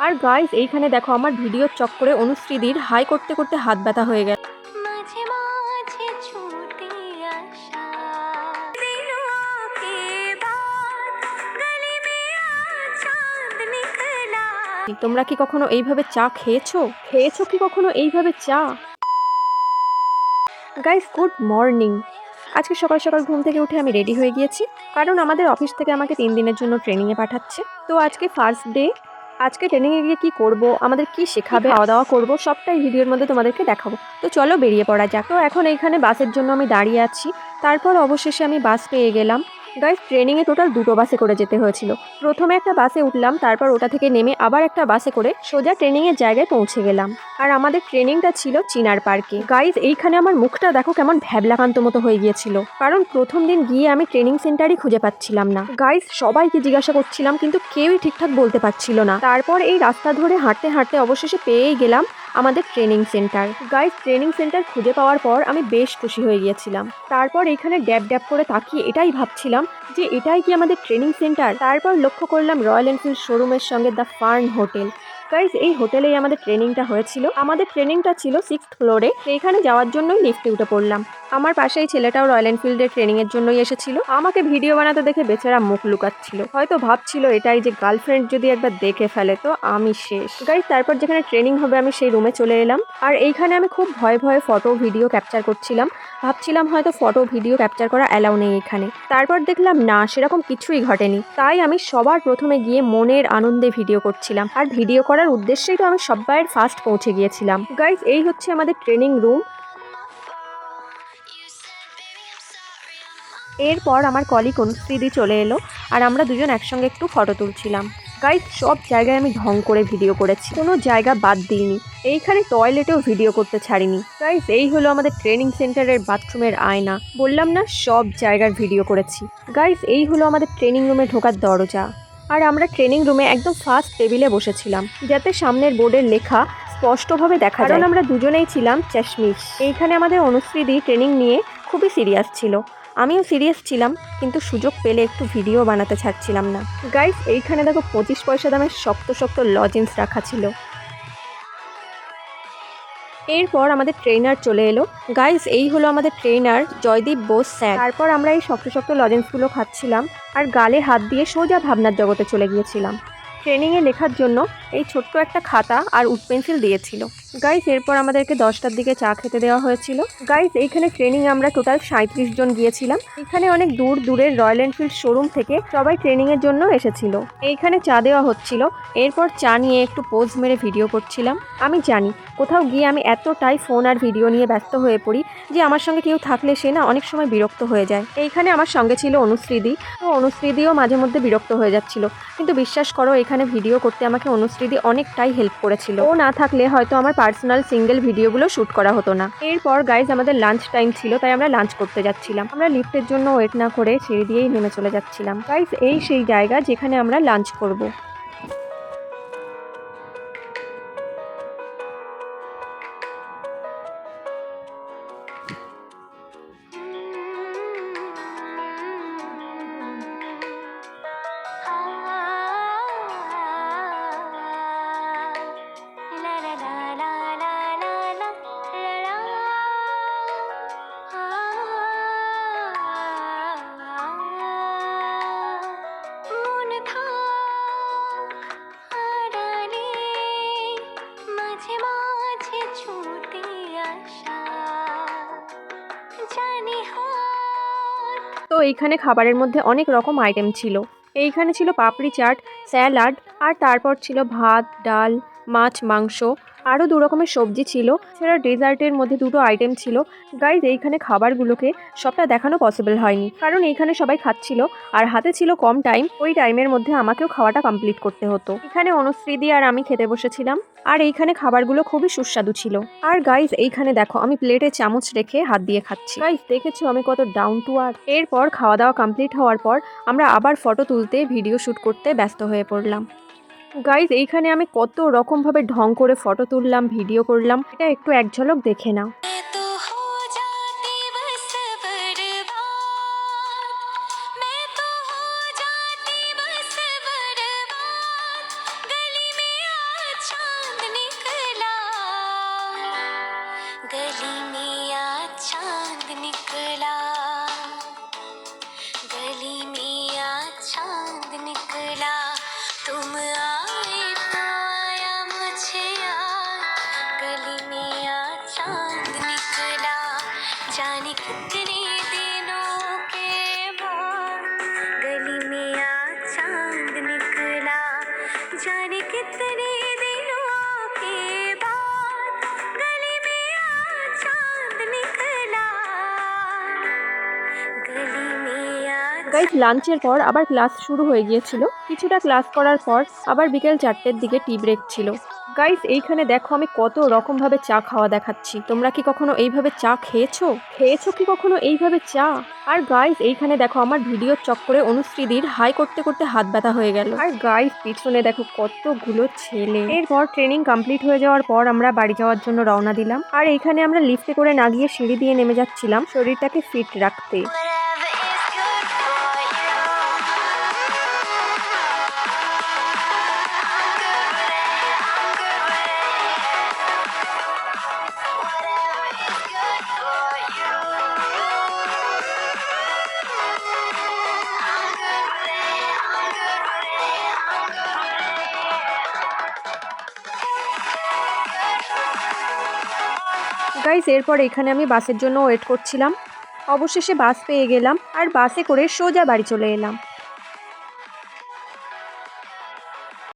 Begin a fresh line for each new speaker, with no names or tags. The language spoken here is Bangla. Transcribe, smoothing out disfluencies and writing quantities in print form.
আর গাইস এইখানে দেখো আমার ভিডিওর চক্করে অনুশ্রীদির হাই করতে করতে হাত ব্যথা হয়ে গেল। তোমরা কি কখনো এইভাবে চা খেয়েছো কি কখনো এইভাবে চা? Guys good morning. আজকে সকাল সকাল ঘুম থেকে উঠে আমি রেডি হয়ে গিয়েছি, কারণ আমাদের অফিস থেকে আমাকে 3 দিনের জন্য ট্রেনিংয়ে পাঠাচ্ছে। তো আজকে ফার্স্ট ডে। আজকে ট্রেনিংয়ে গিয়ে কি করব, আমাদের কি শেখাবে, খাওয়া দাওয়া করবো, সবটাই ভিডিওর মধ্যে তোমাদেরকে দেখাবো। তো চলো বেরিয়ে পড়া যাক। তো এখন এইখানে বাসের জন্য আমি দাঁড়িয়ে আছি। তারপর অবশেষে আমি বাস পেয়ে গেলাম। গাইস ট্রেনিংয়ে টোটাল 2টো বাসে করে যেতে হয়েছিল। প্রথমে একটা বাসে উঠলাম, তারপর ওটা থেকে নেমে আবার একটা বাসে করে সোজা ট্রেনিংয়ের জায়গায় পৌঁছে গেলাম। আর আমাদের ট্রেনিংটা ছিল চিনার পার্কে। গাইস এইখানে আমার মুখটা দেখো কেমন ভ্যাবলাকান্ত মতো হয়ে গিয়েছিল, কারণ প্রথম দিন গিয়ে আমি ট্রেনিং সেন্টারই খুঁজে পাচ্ছিলাম না। গাইস সবাইকে জিজ্ঞাসা করছিলাম কিন্তু কেউই ঠিকঠাক বলতে পারছিল না। তারপর এই রাস্তা ধরে হাঁটতে হাঁটতে অবশেষে পেয়েই গেলাম আমাদের training centre. Guys training centre খুঁজে পাওয়ার পর আমি বেশ খুশি হয়ে গিয়েছিলাম। তারপর এখানে ড্যাব ড্যাব করে তাকিয়ে এটাই ভাবছিলাম যে এটাই কি আমাদের ট্রেনিং সেন্টার। তারপর লক্ষ্য করলাম রয়্যাল এনফিল্ড শোরুমের সঙ্গে দ্য ফার্ন হোটেল। গাইস এই হোটেলেই আমাদের ট্রেনিংটা হয়েছিল। আমাদের ট্রেনিংটা ছিল 6th ফ্লোরে। সেইখানে যাওয়ার জন্যই লিফটে উঠে পড়লাম। আমার পাশে এই ছেলেটাও রয়্যাল এনফিল্ডের ট্রেনিং এর জন্যই এসেছিল। আমাকে ভিডিও বানাতে দেখে বেচারা মুখ লুকাচ্ছিল, হয়তো ভাবছিল এটাই যে গার্লফ্রেন্ড যদি একবার দেখে ফেলে তো আমি শেষ। গাইস তারপর যেখানে ট্রেনিং হবে আমি সেই রুমে চলে এলাম। আর এইখানে আমি খুব ভয়ে ভয়ে ফটো ভিডিও ক্যাপচার করছিলাম। ভাবছিলাম হয়তো ফটো ভিডিও ক্যাপচার করা অ্যালাউ নেই এখানে। তারপর দেখলাম না, সেরকম কিছুই ঘটেনি। তাই আমি সবার প্রথমে গিয়ে মনের আনন্দে ভিডিও করছিলাম। আর ভিডিও করার উদ্দেশ্যেই তো আমি সবাই ফার্স্ট পৌঁছে গিয়েছিলাম। গাইস এই হচ্ছে আমাদের ট্রেনিং রুম। এরপর আমার কলিগ অনুশ্রীদি চলে এলো, আর আমরা দুজন একসঙ্গে একটু ফটো তুলছিলাম। গাইস সব জায়গায় আমি ঢং করে ভিডিও করেছি, কোনো জায়গা বাদ দিইনি। এইখানে টয়লেটেও ভিডিও করতে ছাড়িনি। গাইস এই হলো আমাদের ট্রেনিং সেন্টারের বাথরুমের আয়না। বললাম না সব জায়গার ভিডিও করেছি। গাইস এই হলো আমাদের ট্রেনিং রুমে ঢোকার দরজা। আর আমরা ট্রেনিং রুমে একদম ফার্স্ট টেবিলে বসেছিলাম, যাতে সামনের বোর্ডের লেখা স্পষ্টভাবে দেখা যায়। কারণ আমরা দুজনেই ছিলাম চশমিশ। এইখানে আমাদের অনুশ্রীদি ট্রেনিং নিয়ে খুবই সিরিয়াস ছিল। আমিও সিরিয়াস ছিলাম, কিন্তু সুযোগ পেলে একটু ভিডিও বানাতে ছাড়ছিলাম না। গাইস এইখানে দেখো 25 পয়সা দামের শক্ত শক্ত লজেন্স রাখা ছিল। এরপর আমাদের ট্রেনার চলে এলো। গাইস এই হলো আমাদের ট্রেনার জয়দীপ বোস স্যার। তারপর আমরা এই শক্ত শক্ত লজেন্সগুলো খাচ্ছিলাম আর গালে হাত দিয়ে সোজা ভাবনার জগতে চলে গিয়েছিলাম। ট্রেনিংয়ে লেখার জন্য এই ছোট্ট একটা খাতা আর উড পেন্সিল দিয়েছিল। গাইস এরপর আমাদেরকে 10টার দিকে চা খেতে দেওয়া হয়েছিল। গাইস এইখানে ট্রেনিং আমরা টোটাল 37 জন গিয়েছিলাম। এখানে অনেক দূর দূরের রয়্যাল এনফিল্ড শোরুম থেকে সবাই ট্রেনিং এর জন্য এসেছিল। এইখানে চা দেওয়া হচ্ছিল। এরপর চা নিয়ে একটু পোজ মেরে ভিডিও করছিলাম। আমি জানি কোথাও গিয়ে আমি এতটাই ফোন আর ভিডিও নিয়ে ব্যস্ত হয়ে পড়ি যে আমার সঙ্গে কেউ থাকলে সে না অনেক সময় বিরক্ত হয়ে যায়। এইখানে আমার সঙ্গে ছিল অনুশ্রীদি। তো অনুশ্রীদিও মাঝে মধ্যে বিরক্ত হয়ে যাচ্ছিল, কিন্তু বিশ্বাস করো এখানে ভিডিও করতে আমাকে অনুশ্রীদি অনেকটাই হেল্প করেছিল। ও না থাকলে হয়তো আমার পার্সোনাল সিঙ্গেল ভিডিওগুলো শ্যুট করা হতো না। এরপর গাইজ আমাদের লাঞ্চ টাইম ছিল, তাই আমরা লাঞ্চ করতে যাচ্ছিলাম। আমরা লিফটের জন্য ওয়েট না করে সিঁড়ি দিয়েই নেমে চলে যাচ্ছিলাম। গাইজ এই সেই জায়গা যেখানে আমরা লাঞ্চ করব। তো এইখানে খাবারের মধ্যে অনেক রকম আইটেম ছিল। এইখানে ছিল পাপড়ি চাট, স্যালাড, আর তারপর ছিল ভাত, ডাল, মাছ, মাংস, আরও 2 রকমের সবজি ছিল। সেটা ডেজার্টের মধ্যে 2টো আইটেম ছিল। গাইজ এইখানে খাবারগুলোকে সবটা দেখানো পসিবল হয়নি, কারণ এইখানে সবাই খাচ্ছিল আর হাতে ছিল কম টাইম। ওই টাইমের মধ্যে আমাকেও খাওয়াটা কমপ্লিট করতে হতো। এখানে অনুশ্রীদি আর আমি খেতে বসেছিলাম। আর এইখানে খাবারগুলো খুবই সুস্বাদু ছিল। আর গাইজ এইখানে দেখো আমি প্লেটে চামচ রেখে হাত দিয়ে খাচ্ছি। গাইজ দেখেছো আমি কত ডাউন টু আর্থ। এরপর খাওয়া দাওয়া কমপ্লিট হওয়ার পর আমরা আবার ফটো তুলতে, ভিডিও শ্যুট করতে ব্যস্ত হয়ে পড়লাম। গাইজ এইখানে আমি কত রকমভাবে ঢং করে ফটো তুললাম, ভিডিও করলাম, এটা একটু এক ঝলক দেখে নাও।
चांद निकला, गली में आज चांद निकला, गली में आज चांद निकला, तुम आए तो आया मुझे याद, गली में आज चांद निकला, जाने कितने दिनों के बाद गली में आज चांद निकला, जाने कितने दिनों के बाद गली में आज चांद निकला, गली में आज।
গাইস লাঞ্চের পর আবার ক্লাস শুরু হয়ে গিয়েছিল। কিছুটা ক্লাস করার পর আবার বিকেল 4টের দিকে টি ব্রেক ছিল। গাইস এইখানে দেখো আমি কত রকমভাবে চা খাওয়া দেখাচ্ছি। তোমরা কি কখনো এইভাবে চা খেয়েছো? খেয়েছো কি কখনো এইভাবে চা? আর গাইস এইখানে দেখো আমার ভিডিওর চক্করে অনুশ্রীদির হাই করতে করতে হাত ব্যথা হয়ে গেল। আর গাইস পিছনে দেখো কতগুলো ছেলে। এরপর ট্রেনিং কমপ্লিট হয়ে যাওয়ার পর আমরা বাড়ি যাওয়ার জন্য রওনা দিলাম। আর এইখানে আমরা লিফটে করে না গিয়ে সিঁড়ি দিয়ে নেমে যাচ্ছিলাম শরীরটাকে ফিট রাখতে। গাইস এরপর এখানে আমি বাসের জন্য ওয়েট করছিলাম। অবশেষে বাস পেয়ে গেলাম আর বাসে করে সোজা বাড়ি চলে এলাম।